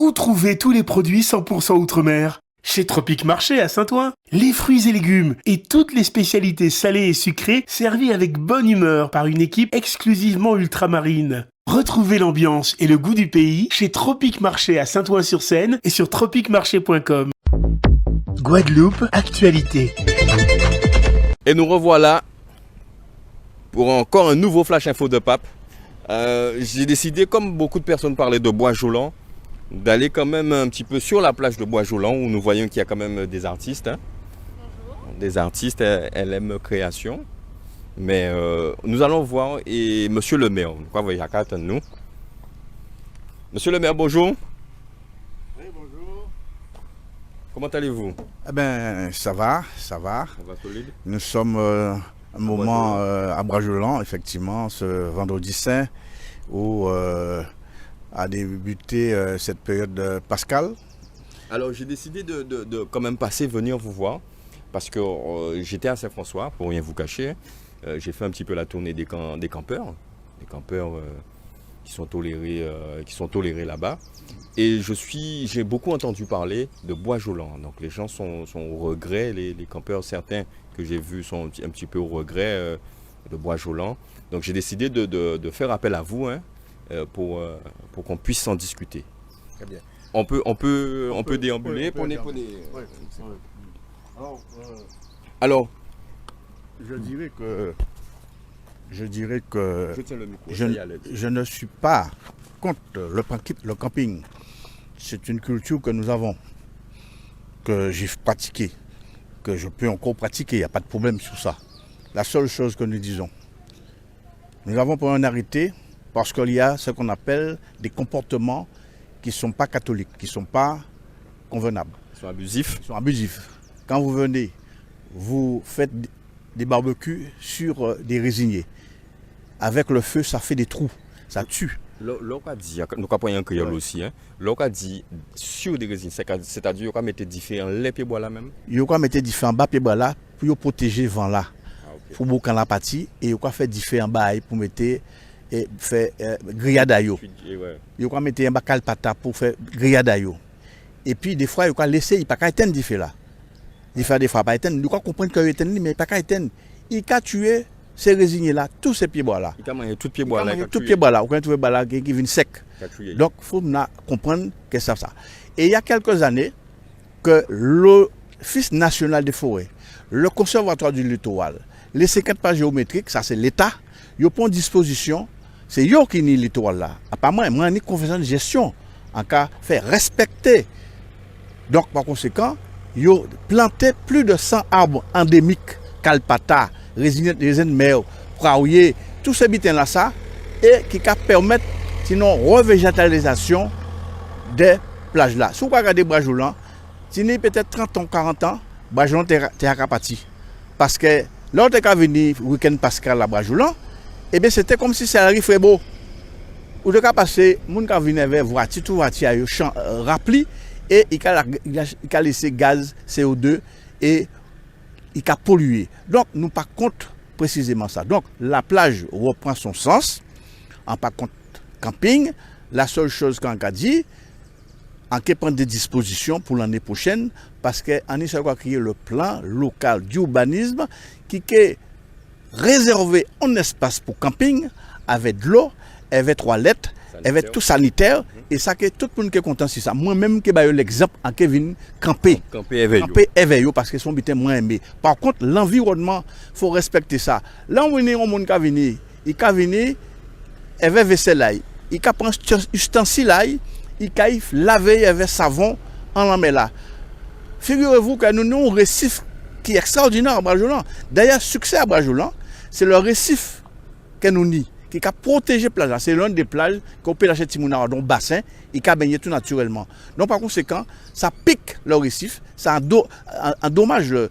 Où trouver tous les produits 100% Outre-mer? Chez Tropique Marché à Saint-Ouen. Les fruits et légumes et toutes les spécialités salées et sucrées servies avec bonne humeur par une équipe exclusivement ultramarine. Retrouvez l'ambiance et le goût du pays chez Tropique Marché à Saint-Ouen-sur-Seine et sur tropiquemarché.com. Guadeloupe, actualité. Et nous revoilà pour encore un nouveau Flash Info de Pape. J'ai décidé, comme beaucoup de personnes parlaient de Bois-Jolant, d'aller quand même un petit peu sur la plage de Bois-Jolant où nous voyons qu'il y a quand même des artistes. Des artistes, LM Création. Mais nous allons voir, et Monsieur le maire, vous voyez, nous. Monsieur le maire, bonjour. Oui, bonjour. Comment allez-vous? Eh bien, ça va, ça va. On va solide. Nous sommes un moment à Bois-Jolant, effectivement, ce vendredi saint, où a débuté cette période pascale. Alors, j'ai décidé de quand même venir vous voir, parce que j'étais à Saint-François, pour rien vous cacher. J'ai fait un petit peu la tournée des campeurs qui sont tolérés là-bas. Et j'ai beaucoup entendu parler de Bois-Jolant. Donc les gens sont au regret, les campeurs, certains que j'ai vus sont un petit peu au regret de Bois-Jolant. Donc j'ai décidé de faire appel à vous pour qu'on puisse en discuter. Très bien. On peut déambuler. Prenez. Alors, je dirais que je tiens le micro. je ne suis pas contre le camping. C'est une culture que nous avons, que j'ai pratiquée, que je peux encore pratiquer, il n'y a pas de problème sur ça. La seule chose que nous disons, nous avons pris un arrêté parce qu'il y a ce qu'on appelle des comportements qui ne sont pas catholiques, qui ne sont pas convenables. Ils sont abusifs. Ils sont abusifs. Quand vous venez, vous faites des barbecues sur des résiniers. Avec le feu, ça fait des trous, ça tue. L'on a dit, nous avons un créole aussi, l'on a dit sur des résines, c'est-à-dire qu'on mettait différents les pieds bois là même. On mettait différents bas pieds bois là pour protéger le vent là. Pour beaucoup la partie et on fait différents bails pour mettre et faire grillade ayo. On mettait un bacal pata pour faire grillade ayo. Et puis des fois on laisser il pas qu'à éteindre des feux là. Des fois pas éteindre, nous comprendre que éteindre mais pas qu'à éteindre. Il a tué ces résiniers là, tous ces pieds bois là. Il a mangé tout pieds bois là. Tout pieds bois là, on peut trouver là qui vient sec. Donc il faut comprendre que c'est ça. Et il y a quelques années que l'Office national des forêts, le Conservatoire du littoral, les 50 pas géométriques, ça c'est l'État, ils prennent disposition, c'est eux qui ni le littoral là. Apparemment, moi ni conférence de gestion en cas faire respecter. Donc par conséquent, ils ont planté plus de 100 arbres endémiques, calpata, résine de mer, praouiller, tous ces bitins là ça et qui permettent sinon revégétalisation des plages là. Si vous regardez Bois-Jolant, sinon peut-être 30 ans, 40 ans, Bois-Jolant est à parti. Parce que lorsque vous venu week-end pascal à Bois-Jolant, eh bien c'était comme si ça arrivait beau. Ou de cas passé, moun ka vinn vers voiture, tout voiture yo rempli et il a laissé gaz CO2 et il a pollué. Donc nous pas contre précisément ça. Donc la plage reprend son sens. En pas contre camping, la seule chose qu'on a dit, on peut prendre des dispositions pour l'année prochaine parce qu'on a créé le plan local d'urbanisme qui est réservé un espace pour camping avec de l'eau, avec toilettes, avec tout sanitaire. Et ça que tout le monde est content sur ça. Moi-même, qui ai l'exemple en Kevin camper éveillé parce que son but est moins aimé. Par contre, l'environnement, il faut respecter ça. Là, on est au monde qui a venu, il a venu, il avait vaisselle là, il a pris un ustensile là, il a lavé avec savon en la là. Figurez-vous que nous avons un récif qui est extraordinaire à Bois-Jolant. D'ailleurs, succès à Bois-Jolant, c'est le récif que nous avons. Qui a protégé la plage. C'est l'une des plages qu'on peut lâcher Timouna dans le bassin et qui a baigné tout naturellement. Donc par conséquent, ça pique le récif, ça endommage le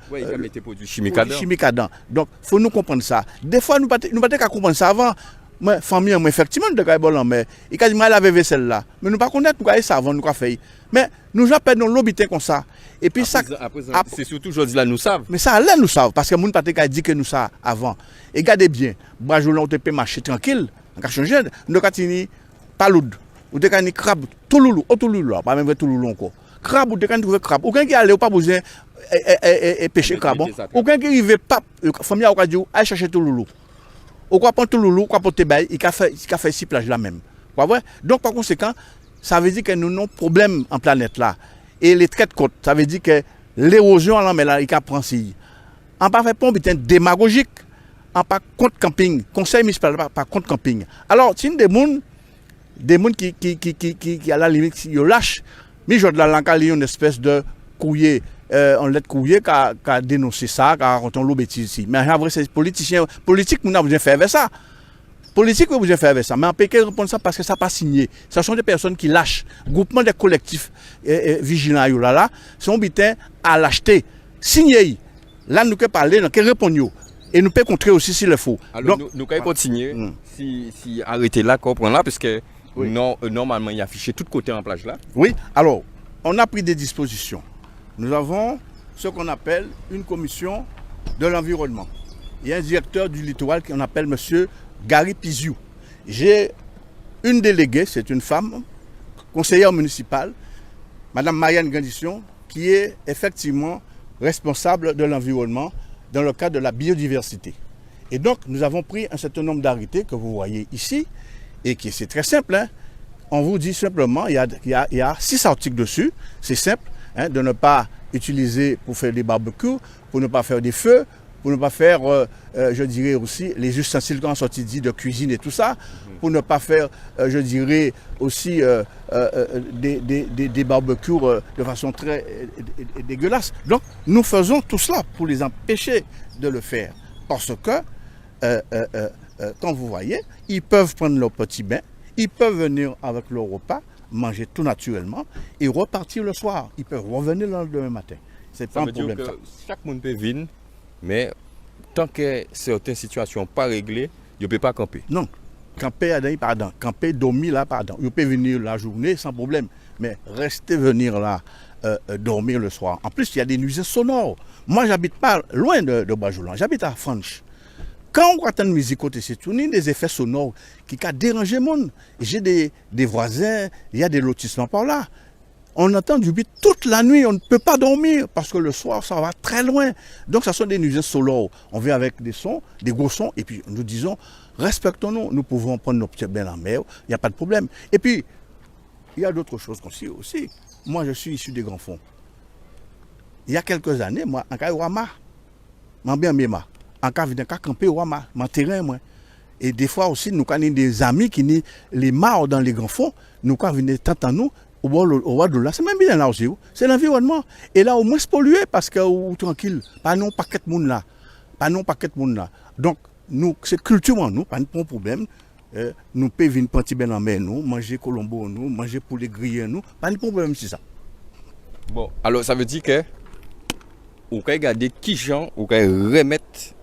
chimique dedans. Donc il faut nous comprendre ça. Des fois, nous ne pouvons pas comprendre ça avant. Ma famille, effectivement, de Gaïbolan, mais il a dit mal laver vaisselle là. Mais nous ne pouvons pas connaître ça avant, nous avons fait. Mais nous appelons nos l'obité comme ça. Et puis ça. C'est surtout aujourd'hui là, nous savons. Mais ça, là, nous savons. Parce que nous ne dit que nous savons avant. Et regardez bien, Bois-Jolant, on peut marcher tranquille. On a changé. Nous avons pas lourd. ou de kan crabe tout loulou, là, pas même vrai tout loulou encore. Crabe ou de kan trouver crabe. Aucun qui allait ou pas besoin et pêcher crabe. Aucun qui arrive pas famille ou dit aller chercher tout loulou. Ou quoi prendre tout loulou, quoi porter bail, il a fait 6 plages là même. Pas vrai? Donc par conséquent, ça veut dire que nous avons un problème en planète là. Et les traits de côte, ça veut dire que l'érosion là mais là il prend si. On pas fait un butin démagogique. En pas contre camping, conseil municipal pas contre camping. Alors, si des gens qui à la limite, ils lâchent, mais je la langue une espèce de courrier, on lettre courrier qui a dénoncé ça, qui a raconté l'eau bêtise ici. Mais en vrai, c'est politiciens, politique, nous avons besoin de faire avec ça. Politique, nous avons besoin de faire avec ça. Mais en Pékin, répondre ça parce que ça n'a pas signé. Ce sont des personnes qui lâchent. Groupement des collectifs vigilants, là, sont butin à l'acheter. Signé. Là, nous pouvons parler, nous pouvons répondre. Et nous pouvons contrer aussi s'il le faut. Alors, nous pouvons continuer, si arrêter là, qu'on prend là, parce que normalement, il y a affiché tout côté en plage là. Oui, alors, on a pris des dispositions. Nous avons ce qu'on appelle une commission de l'environnement. Il y a un directeur du littoral qu'on appelle M. Gary Piziou. J'ai une déléguée, c'est une femme, conseillère municipale, Mme Marianne Grandisson, qui est effectivement responsable de l'environnement dans le cadre de la biodiversité. Et donc, nous avons pris un certain nombre d'arrêtés que vous voyez ici, et qui c'est très simple. Hein. On vous dit simplement, il y a 6 articles dessus, c'est simple, hein, de ne pas utiliser pour faire des barbecues, pour ne pas faire des feux, pour ne pas faire, je dirais aussi, les ustensiles qu'on a sortis de cuisine et tout ça, pour ne pas faire, je dirais aussi, des barbecues de façon très dégueulasse. Donc, nous faisons tout cela pour les empêcher de le faire. Parce que, quand vous voyez, ils peuvent prendre leur petit bain, ils peuvent venir avec leur repas, manger tout naturellement et repartir le soir. Ils peuvent revenir le lendemain matin. C'est pas un problème. Que chaque monde peut venir, mais tant que certaines situations ne sont pas réglées, il ne peut pas camper. Non. Camper, pardon. Camper, dormir là, pardon. Vous pouvez venir la journée sans problème, mais rester venir là, dormir le soir. En plus, il y a des nuisances sonores. Moi, j'habite pas loin de Bajoulan, j'habite à Franche. Quand on entend une musique côté, c'est tout des effets sonores qui ont dérangé le monde. J'ai des voisins, il y a des lotissements par là. On entend du bruit toute la nuit, on ne peut pas dormir parce que le soir, ça va très loin. Donc, ça sont des nuisances sonores. On vient avec des sons, des gros sons, et puis nous disons, respectons-nous, nous pouvons prendre nos petits bains en mer, il n'y a pas de problème. Et puis, il y a d'autres choses aussi. Moi, je suis issu des Grands Fonds. Il y a quelques années, moi, en Kaïwama, en Biamema, en Kaviden, en camper Wama, en terrain, moi. Et des fois aussi, nous avons des amis qui ont les mares dans les Grands Fonds, nous avons des tant nous. Au bord de là, c'est même bien là aussi. C'est l'environnement. Et là, au moins, c'est pollué parce que, tranquille, pas non paquet de monde là. Donc, nous, c'est culturellement, nous, pas de problème. Nous pouvons venir prendre ben en mer, nous, manger colombo, nous, manger poulet grillé, nous, pas de problème, c'est ça. Bon, alors ça veut dire que, vous pouvez regarder qui gens, vous pouvez remettre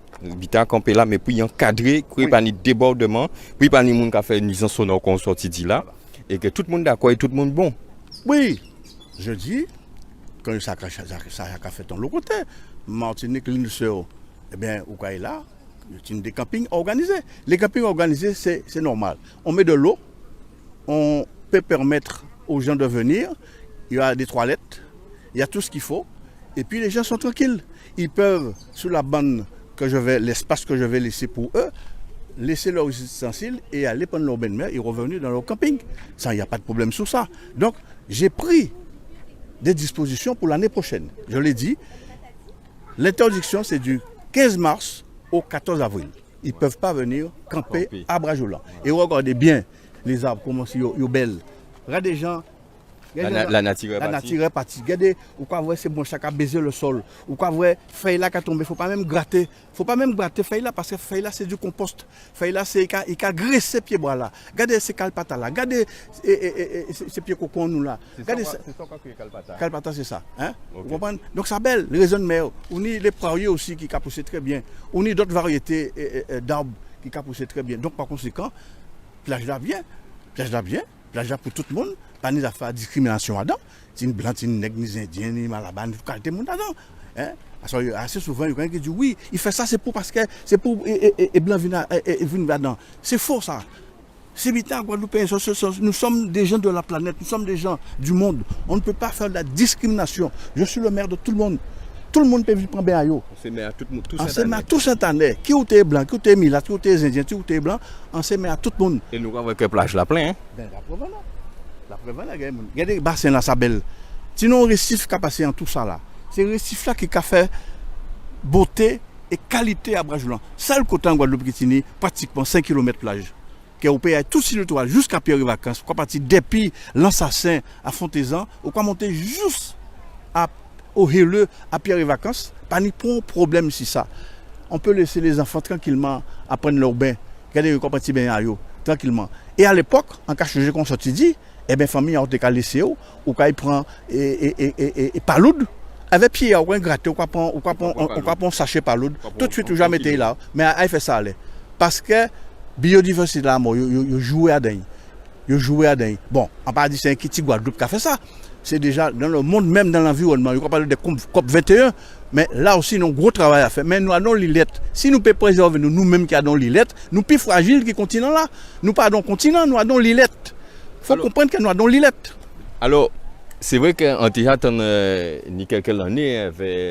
à camper là, mais puis encadrer, pour pas de débordement, puis pas de monde qui a fait une nuisance sonore qu'on sortit dit là, et que tout le monde d'accord et tout le monde bon. Oui, je dis, quand ça a fait ton l'autre côté, Martinique, l'île eh bien, où est là, il y a des campings organisés. Les campings organisés, c'est normal. On met de l'eau, on peut permettre aux gens de venir, il y a des toilettes, il y a tout ce qu'il faut, et puis les gens sont tranquilles. Ils peuvent, sur la bande l'espace que je vais laisser pour eux, laisser leurs ustensiles et aller prendre leur bain de mer et revenir dans leur camping. Ça, il n'y a pas de problème sur ça. Donc, j'ai pris des dispositions pour l'année prochaine. Je l'ai dit, l'interdiction, c'est du 15 mars au 14 avril. Ils ne peuvent pas venir camper à Bajoulan. Et regardez bien les arbres, comment ils sont belles. Regardez les gens. La nature est partie. Regardez, ou quoi voir c'est bon chaque a baiser le sol. Ou quoi voir feuille là qui a tombé, faut pas même gratter feuille là parce que feuille là c'est du compost. Feuille là c'est il a graissé pieds bois là. Regardez ces calpata là. Regardez ces pieds cocon nous là. Regardez c'est ça calpata. Calpata c'est ça, hein? Okay. Vous comprenez? Donc ça belle, les raisins de mer, on y les prairies aussi qui a poussé très bien. On y d'autres variétés d'arbres qui a poussé très bien. Donc par conséquent, plage là bien pour tout le monde. Pas de faire discrimination là-dedans. C'est une blanche, une nègre, une indienne, une malaban, une qualité de monde là-dedans. Hein? Parce que assez souvent, il y a quelqu'un qui dit oui, il fait ça, c'est pour parce que c'est pour et blanc venir là-dedans. C'est faux ça. Ces habitants guadeloupéens, nous sommes des gens de la planète, nous sommes des gens du monde. On ne peut pas faire de la discrimination. Je suis le maire de tout le monde. Tout le monde peut vivre prendre bien à yo. On se met à tout le monde. On se met à tout Saint-Année. Qui ou t'es blanc, qui ou t'es milat, qui ou t'es indien, qui ou t'es blanc, on se met à tout le monde. Et nous avons que plage la plein. Ben, la preuve là. La preuve là, il y a des bassins là, ça belle. Sinon, le récif qui a passé en tout ça là. C'est le récif là qui a fait beauté et qualité à Bragelan. Ça, le côté en Guadeloupe qui pratiquement 5 km plage. Qui est au pays tout sur le toit jusqu'à Pierre-et-Vacances. Quoi partir depuis l'Ansassin à Fontaisan, ou quoi monter juste au Héleux à Pierre-et-Vacances. Pas ni pour un problème ici ça. On peut laisser les enfants tranquillement apprendre leur bain. Regardez comment partir bien à eux, tranquillement. Et à l'époque, en cas de qu'on sortit dit, eh bien famille a été laissé ou quand prend et paloud avec pied ou un gratté ou quoi prend sachet paloud tout de suite jamais été là mais il fait ça aller parce que biodiversité là yo jouer à dingue. Yo jouer à dingue. Bon, on pas dit c'est un petit Guadeloupe qui a fait ça. C'est déjà dans le monde même dans l'environnement, on parle de COP 21 mais là aussi nous avons gros travail à faire. Mais nous avons l'îlette. Si nous pouvons préserver nous-mêmes qui avons l'îlette, nous plus fragiles que le continent là. Nous pas dans le continent, nous avons l'îlette. Il faut comprendre que nous avons l'îlette. Alors, c'est vrai qu'en déjà, ni quelques années,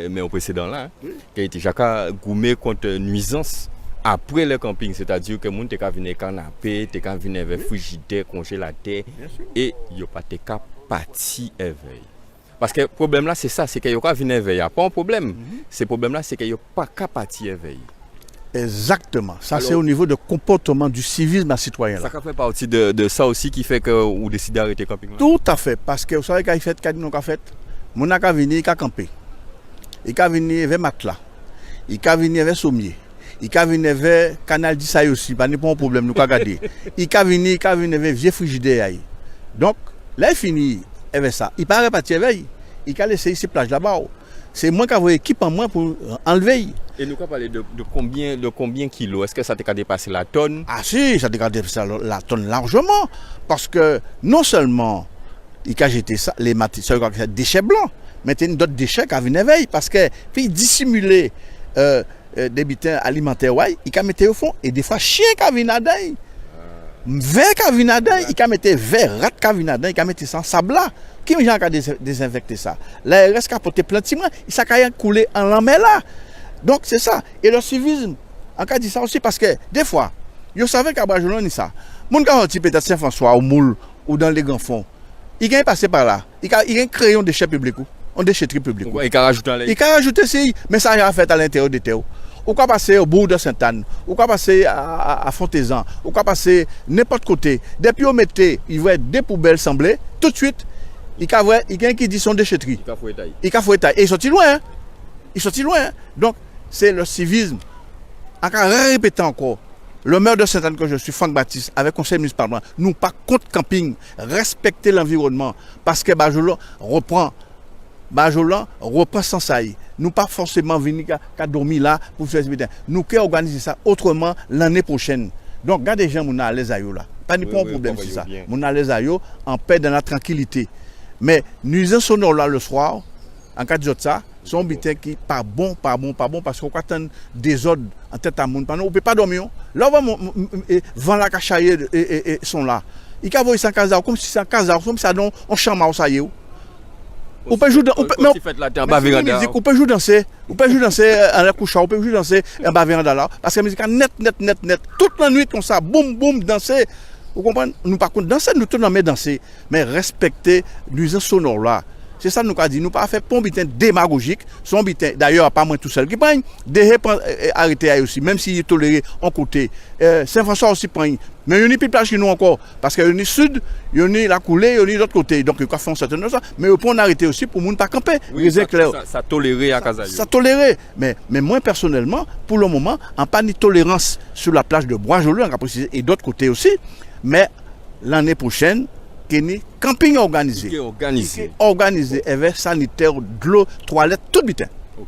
mais au précédent là, qui a été déjà gourmet contre nuisance après le camping. C'est-à-dire que les gens ont venir canapé, ont venir avec frigidaire, congélateur, et ils n'ont pas été parti éveil. Parce que le problème là, c'est ça, c'est qu'ils n'ont pas venir éveil. Il n'y a pas un problème. Ce problème là, c'est qu'ils n'ont pas parti éveil. Exactement. Ça, c'est au niveau de comportement du civisme citoyen. Ça fait partie de ça aussi qui fait que vous décidez d'arrêter le camping. Tout à fait. Parce que vous savez qu'il fait, quand on a fait, mon a venu, il a campé. Il a venu avec matelas. Il a venu avec sommier. Il a venu avec canal d'Issaï aussi. Pas de problème, nous avons gardé. Il a venu avec vieux frigidaire. Donc, là, il finit avec ça. Il part repartir avec. Il a laissé ici plage là-bas. C'est moi qui avais équipe en moi pour enlever. Et nous avons parlé de combien de kilos? Est-ce que ça t'a dépassé la tonne? Ah si, ça t'a dépassé la tonne largement. Parce que non seulement il a jeté ça, les déchets blancs, mais il y a d'autres déchets qui viennent veille. Parce que puis dissimuler des bitins alimentaires, il a mis au fond. Et des fois, chien qui vient dedans, verre qui vient dedans, il a mis verre, rat qui vient dedans, il a mis ça en sable là. Qui a désinfecté ça? L'ARS qui a porté plein de ciment, il a coulé en l'amé là. Donc c'est ça. Et le civisme, on a dit ça aussi parce que des fois, vous savez qu'à Bragelan, ça. Mon gars, peut-être Saint-François ou Moule ou dans les grands fonds, il a passé par là. Il a créé un déchet public, un déchetterie publique. Il a rajouté mais ça a fait à l'intérieur de terre. Ou quoi passer au bout de Sainte-Anne, ou quoi passer à Fontaisan, ou quoi passer n'importe côté. Depuis on mettait, il va être des poubelles semblées, tout de suite, il y a quelqu'un qui dit son déchetterie. Il a fouetté. Et il sortit loin. Il sortit loin. Donc, c'est le civisme. Encore répéter encore, le maire de Sainte-Anne que je suis, Franck Baptiste, avec le conseil municipal, nous pas contre camping, respecter l'environnement, parce que Bragelan reprend sans ça. Nous pas forcément venir qu'à dormir là pour faire ça. Nous qui organiser ça autrement l'année prochaine. Donc, regardez les gens, on a à l'aise à eux là. Pas de problème sur ça. On a à l'aise à eux en paix dans la tranquillité. Mais nuisance sonore là le soir, en cas de ça, sont bitins qui pas bon, parce qu'on attend des ordres en tête à monde. On ne peut pas dormir. Là, on va vent la cachaille et sont là. Ils ont ça en casa, comme si c'est en casa, comme si ça donne un chambre, ça y est. On peut jouer on peut jouer danser, en la couche, on peut jouer danser en bas véranda là, parce que la musique net, toute la nuit comme ça, boum boum danser. Vous comprenez? Nous par contre danser, nous tout dans danser, mais respecter l'usine sonore là. C'est ça nous a dit, nous pas faire pont bitin démagogique, son bitin d'ailleurs pas moi tout seul qui prend, arrêter aussi, même s'il est toléré en côté. Saint-François aussi prend, mais il y a une plus plage que nous encore, parce qu'il y a une sud, il y a une la coulée, il y a une l'autre côté, donc il y a fait un certain nombre, mais il faut arrêter aussi pour ne pas camper. Oui, ça toléré à Casayo. Ça toléré, mais moi personnellement, pour le moment, on n'a pas de tolérance sur la plage de Bois-Joli, et d'autres côtés aussi, mais l'année prochaine, Kenny, camping organisé. Organisé avec sanitaire, de l'eau, toilette, tout bien. Okay.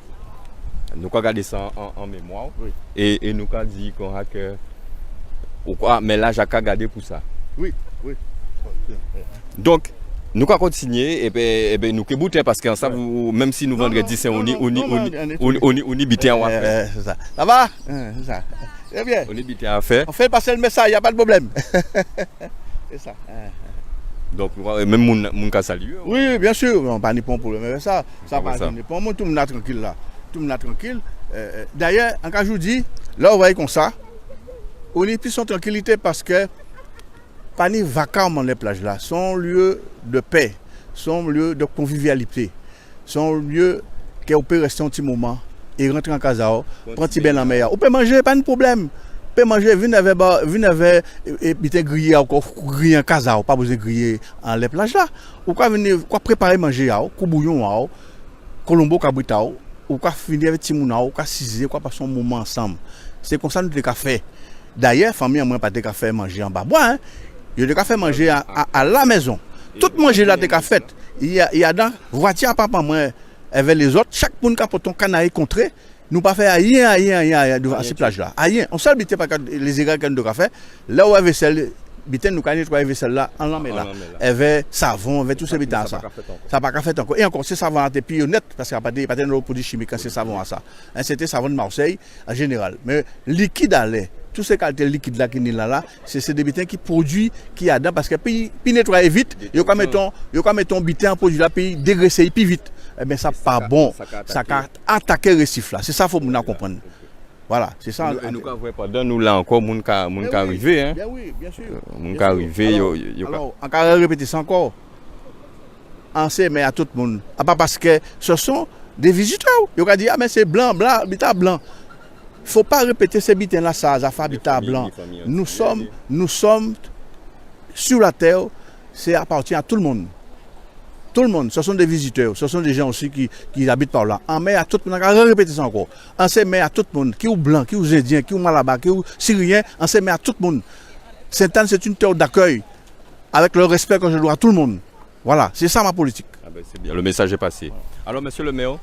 Nous avons gardé ça en mémoire. Oui. Et nous avons dit qu'on a que. Mais là, j'ai gardé pour ça. Oui. Donc, nous avons continué et bien nous avons bouté parce que ça, même si nous vendredi, c'est on y bité en ça va? C'est ça. C'est bien. On est bité à faire. On fait passer le message, il n'y a pas de problème. C'est ça. Donc, même mon cas saluer. Oui, bien sûr, on n'a pas de problème avec ça. Ça pas pas ça. de problème. Tout le monde est tranquille là. Tout le monde est tranquille. D'ailleurs, en cas je vous dis, là, vous voyez comme ça, on est plus en tranquillité parce que pas ni vacarme dans les plages là. Sont lieu de paix, sont lieu de convivialité, sont lieu qu'on peut rester un petit moment et rentrer en casa, prendre un petit bain en mer. On peut manger, pas de problème. On peut manger, venez avec et griller encore griller en casa, pas besoin de griller en les plages là. Ou quoi venir quoi préparer manger, quoi bouillon, colombo cabrita, ou quoi finir avec petit mouna, ou quoi ciser, quoi passer un moment ensemble. C'est comme ça nous devons faire. D'ailleurs, famille moi pas de café manger en bas bois, hein. Il y a des cafés manger à la maison. Tout manger là des cafés. Il y a dans voiture papa moi avec les autres, chaque monde qui a ton canari contré, nous pas faire rien devant ces plages là. Rien. On seul bité pas les égards de café. Là où avait celle bité nous connaît trois vaisselle là en l'emmène là. Avec savon, avec tout ce bitin ça. Ça pas fait encore. Et encore c'est savon et puis honnête parce qu'il n'y a pas de produits chimiques quand c'est savon à ça. C'était savon de Marseille en général. Mais liquide à lait. Tous ces qualités liquides là qui sont là, c'est des bitins qui produisent, qui a dedans, parce que puis nettoyer vite, il y a quand mettre un bitin en produit là, puis dégraisser puis vite. Eh bien ça pas bon, ça a attaqué le récif là. C'est ça qu'il faut nous comprendre. Voilà, c'est ça. Et nous pendant nous là encore, mon cas arrivé, hein. Bien oui, bien sûr. Mon cas arrivé, alors, encore répéter ça encore. On sait mais à tout le monde. Pas parce que ce sont des visiteurs. Ils ont dit ah mais c'est blanc, habitat blanc. Il ne faut pas répéter ces bitins-là, ça fait habitat blanc. Nous sommes sur la terre, c'est appartient à tout le monde. Tout le monde, ce sont des visiteurs, ce sont des gens aussi qui habitent par là. En mer à tout le monde, on va répéter ça encore. On sait mais à tout le monde, qui est blanc, qui est indien, qui est malabar, qui est syrien, on sait mais à tout le monde. Sainte-Anne, c'est une terre d'accueil, avec le respect que je dois à tout le monde. Voilà, c'est ça ma politique. Ah ben c'est bien, le message est passé. Alors, monsieur le maire,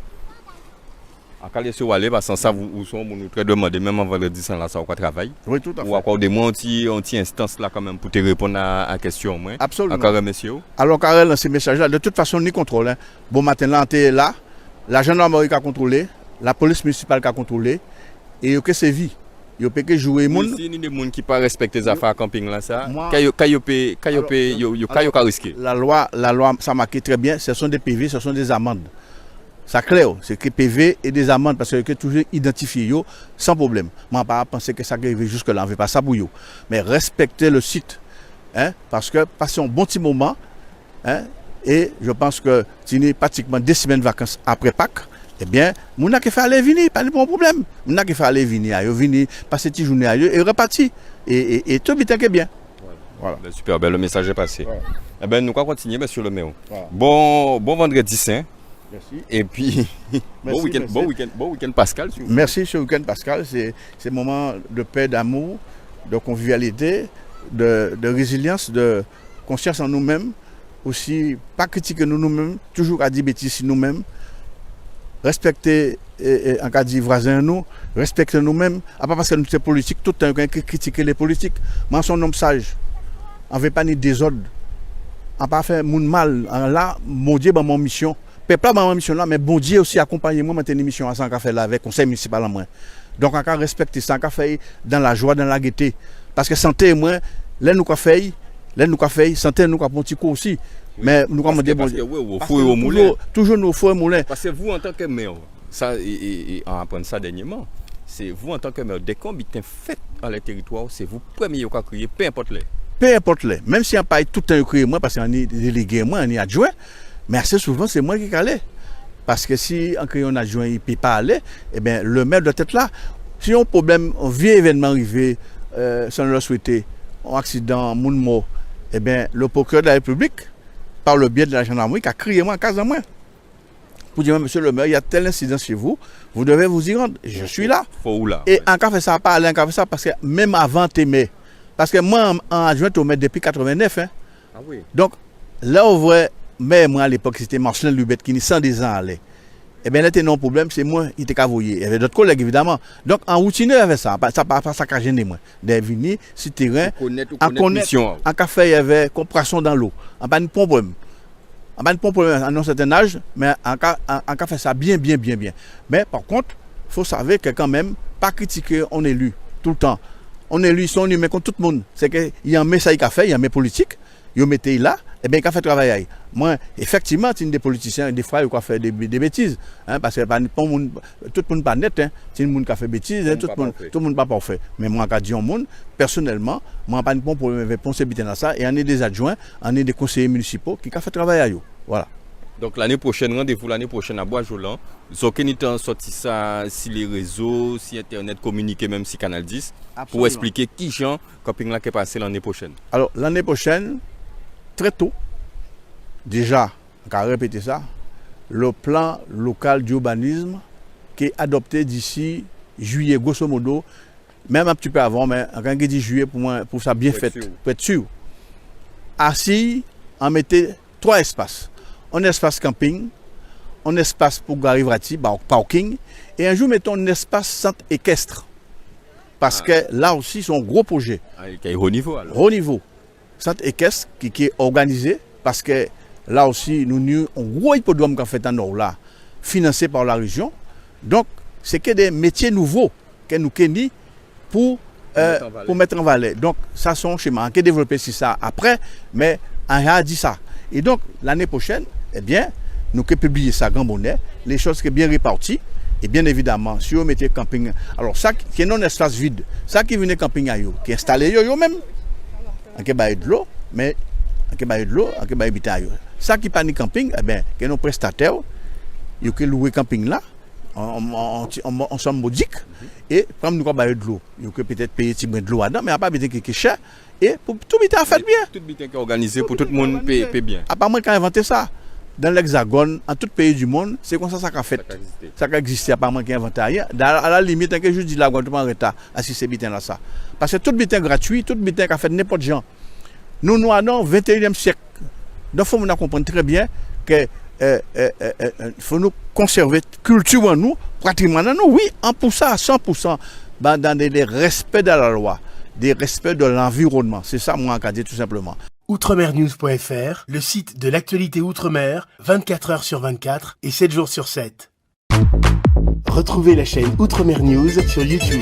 à Calais sur Wallet, parce que ça, vous nous très demandé, même en vendredi, ça, là, ça, on travaille. Oui, tout à fait. Ou encore des mots, une instance là, quand même, pour te répondre à la question. Moi. Absolument. Encore, monsieur. Alors, Karel, dans ces messages-là, de toute façon, ni contrôle. Hein. Bon matin, là, on est là, la gendarmerie qui a contrôlé, la police municipale qui a contrôlé, et il y a que c'est vie. Il y a que jouer les gens. Si il y a des gens qui ne respectent les affaires camping là, ça, risqué. La loi, ça marque très bien, ce sont des PV, ce sont des amendes. Ça clair, c'est que PV et des amendes parce que toujours identifié sans problème. Moi pas penser que ça arrive jusque là, on veut pas ça pour eux. Mais respecter le site, hein, parce que passer un bon petit moment, hein, et je pense que c'est pratiquement 2 semaines de vacances après Pâques. Eh bien, on a qu'à faire aller venir, pas de problème. On a qu'à faire aller venir, passer une journée ailleurs et repartir. Et tout est bien. Voilà. Ben, super, ben, le message est passé. Ouais. Eh ben, nous allons continuer, monsieur le maire. Voilà. Bon vendredi saint. Merci. Et puis, bon week-end Pascal. Merci, ce week-end Pascal. C'est un moment de paix, d'amour, de convivialité, de résilience, de conscience en nous-mêmes. Aussi, pas critiquer nous-mêmes, toujours à dire bêtises nous-mêmes. Respecter, en cas de voisins, nous, respecter nous-mêmes. Pas parce que nous sommes politiques, tout le temps critiquer les politiques. Moi, je suis un homme sage. On ne veut pas ni désordre. On ne veut pas faire mon mal. Là, mon Dieu, mon mission. Peuple dans ma mission là, mais bon Dieu aussi accompagner moi maintenir mission à sans faire là avec conseil municipal en moi. Donc on peut respecter ça, on fait dans la joie, dans la gaieté. Parce que santé moi, là nous fait, santé nous un petit coup aussi. Oui. Mais nous comme dire bon toujours nous faut au moulin. Parce que vous en tant que maire, ça et on apprend ça dernièrement. C'est vous en tant que maire, dès qu'on est fait dans les territoires, c'est vous premier qui crier, peu importe les. Peu importe les. Même si on pas tout le temps crier moi parce qu'on est délégué moi, on est adjoint. Mais assez souvent, c'est moi qui allais. Parce que si un adjoint ne peut pas aller, eh bien, le maire doit être là. Si on a un problème, un vieux événement arrivé, sans le souhaiter, un accident, un mort, eh bien, le procureur de la République, par le biais de la gendarmerie, qui a crié moi en cas de moi. Pour dire, monsieur le maire, il y a tel incident chez vous, vous devez vous y rendre. Je suis là. Faut là. Et en cas fait ça, pas aller, en cas fait ça, parce que même avant t'aimer, parce que moi, en adjoint, au maire depuis 89. Hein. Ah oui. Donc, là, on voit. Mais moi à l'époque c'était Marcelin Lubet qui n'y 110 ans allait. Et bien là c'était non problème, c'est moi qui était cavoyé. Il y avait d'autres collègues évidemment. Donc en routine avec ça pas ça qu'a gêné moi. Des venir sur terrain, en connaître, en café il y avait compression dans l'eau. En pas de problème. En pas de problème à un certain âge, mais en cas fait ça bien. Mais par contre, il faut savoir que quand même pas critiquer on élu. tout le temps. On élu, ils sont humains contre tout le monde. C'est qu'il y a un message qu'il a fait, il y a un politique, il mettez là, et bien il a fait travailler. Moi, effectivement, c'est des politiciens, des fois, ils ont fait des bêtises. Hein, parce que tout le monde n'est pas net. Hein, c'est le monde qui a fait des bêtises, tout le monde n'est pas parfait. Mais moi, quand je dis au monde, personnellement, moi, je n'ai pas de problème avec responsabilité dans ça. Et on est des adjoints, on est des conseillers municipaux qui ont fait travailler. Voilà. Donc l'année prochaine, rendez-vous l'année prochaine à Bois-Jolan. Zokenitan sorti ça sur les réseaux, sur Internet, communiqué même sur Canal 10, absolument, pour expliquer qui Jean camping là qui est passé l'année prochaine. Alors l'année prochaine, très tôt, déjà, on va répéter ça, le plan local d'urbanisme qui est adopté d'ici juillet, grosso modo, même un petit peu avant, mais quand on dit juillet, pour ça bien fait, pour être sûr. Assis, on mettait 3 espaces. Un espace camping, un espace pour Garivrati, parking, et un jour, mettons un espace centre équestre. Parce que là aussi, c'est un gros projet. Qui est haut niveau alors. Haut niveau. Centre équestre qui est organisé, parce que là aussi, nous avons un gros hippodrome qu'on fait en or là, financé par la région. Donc, c'est que des métiers nouveaux que nous avons pour mettre en valeur. Donc, ça, c'est un schéma. On peut développer ça après, mais on a dit ça. Et donc, l'année prochaine, eh bien, nous pouvons publier ça grand bonnet, les choses qui sont bien réparties, et bien évidemment, si vous mettez camping, alors ça qui est non espace vide, ça qui vient camping à yo, qui est installé yo même, on peut bailler de l'eau, mais on peut bailler de l'eau, on peut bailler de l'eau. Ça qui pas ni camping, eh bien, qui est nos prestataires, ils peuvent louer camping là, en somme modique, et comme nous avons de l'eau, ils peuvent peut-être payer de l'eau là-dedans, mais pas payer quelque cher, et pour tout bien fait bien. Tout bien qui est organisé pour tout le monde paye bien. Apparemment, quand inventé ça, dans l'Hexagone, en tout pays du monde, c'est comme ça qu'a fait. Ça a existé, apparemment, qui a inventé rien. À la limite, quand je dis la Guadeloupe en retard, à si c'est bitin là ça. Parce que tout bitin gratuit, tout bitin qu'a fait n'importe gens. Nous, nous, dans le 21e siècle. Donc, il faut nous comprendre très bien que faut nous conserver culture en nous, pratiquement en nous, oui, en pour ça, à 100%, dans des respects de la loi, des respects de l'environnement. C'est ça, moi, qu'à dire tout simplement. Outremernews.fr, le site de l'actualité Outre-mer, 24 heures sur 24 et 7 jours sur 7. Retrouvez la chaîne Outremer News sur YouTube.